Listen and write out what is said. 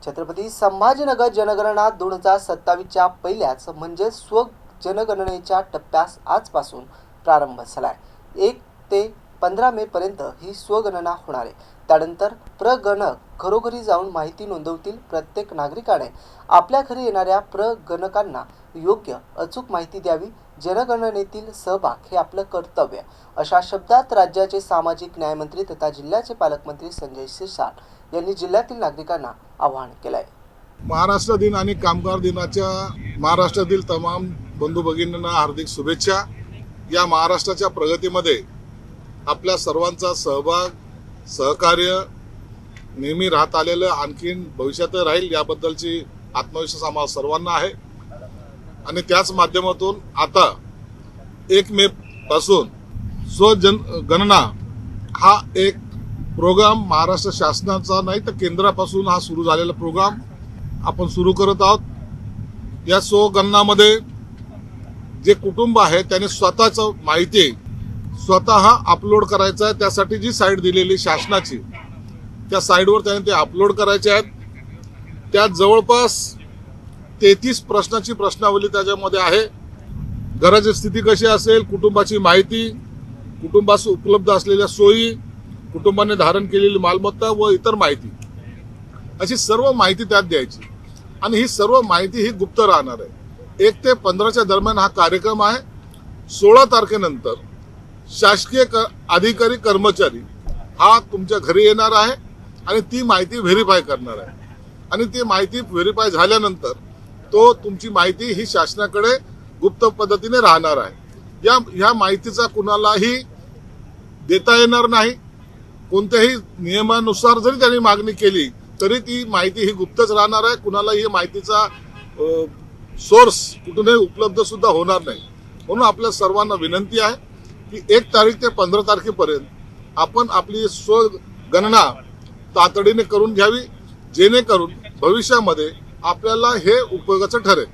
छत्रपती संभाजीनगर जनगणना 2027च्या पहिल्याच म्हणजे स्वजनगणनेच्या टप्प्यास आजपासून प्रारंभ झालाय। 1 ते 15 मे पर्यंत ही स्वगणना होणार आहे। त्यानंतर प्रगणक घरोघरी जाऊन माहिती नोंदवतील। प्रत्येक नागरिकाने आपल्या घरी येणाऱ्या प्रगणकांना योग्य अचूक माहिती द्यावी। जनगणनेतील सहभाग हे आपलं कर्तव्य, अशा शब्दात राज्याचे सामाजिक न्याय मंत्री तथा जिल्ह्याचे पालकमंत्री संजय शिरसाट यांनी जिल्ह्यातील नागरिकांना आवाहन केलंय। महाराष्ट्र दिन आणि कामगार दिनाच्या महाराष्ट्रातील तमाम बंधू भगिनींना हार्दिक शुभेच्छा। या महाराष्ट्राच्या प्रगतीमध्ये आपल्या सर्वांचा सहभाग, सहकार्य नेहमी राहत आलेलं, आणखीन भविष्यात राहील याबद्दलची आत्मविश्वास आम्हाला सर्वांना आहे। आणि त्याच माध्यमातून आता 1 मे पासून स्वजनगणना हा एक प्रोग्राम महाराष्ट्र शासनाचा नाही तर केंद्रापासून हा सुरू झालेला प्रोग्राम आपण सुरू करत आहोत। या स्वगणनामध्ये जे कुटुंब आहे त्याने स्वतःचं माहिती स्वतः अपलोड करायचं आहे। त्यासाठी जी साईट दिलेली शासनाची, त्या साईटवर त्याने ते अपलोड करायचे आहेत। त्यात जवळपास 33 प्रश्नाची प्रश्नावली त्याच्यामध्ये आहे। घराची स्थिती कशी असेल, कुटुंबाची माहिती, कुटुंबास उपलब्ध असलेल्या सोयी, कुटुंबाने धारण केलेली मालमत्ता व इतर माहिती, अशी सर्व माहिती त्यात द्यायची। आणि ही सर्व माहिती ही गुप्त राहणार आहे। 1 ते 15च्या दरम्यान हा कार्यक्रम आहे। 16 तारखेनंतर शासकीय अधिकारी कर्मचारी हा तुमच्या घरी येणार आहे आणि ती माहिती व्हेरीफाय करणार आहे। आणि ती माहिती व्हेरीफाय झाल्यानंतर तो तुमची माहिती ही शासनाकडे गुप्त पद्धतीने राहणार आहे। या माहितीचा कुणालाही देता येणार नाही। कोणत्याही नियमानुसार जरी त्यांनी मागणी केली तरी ती माहिती ही गुप्तच राहणार आहे। कुणाला ही माहितीचा सोर्स कुठूनही उपलब्ध सुद्धा होणार नाही। म्हणून आपल्या सर्वांना विनंती आहे की 1 तारीख ते 15 तारखेपर्यंत आपण आपली स्वगणना तातडीने करून घ्यावी, जेणेकरून भविष्यामध्ये आपल्याला हे उपयोगाचं ठरेल।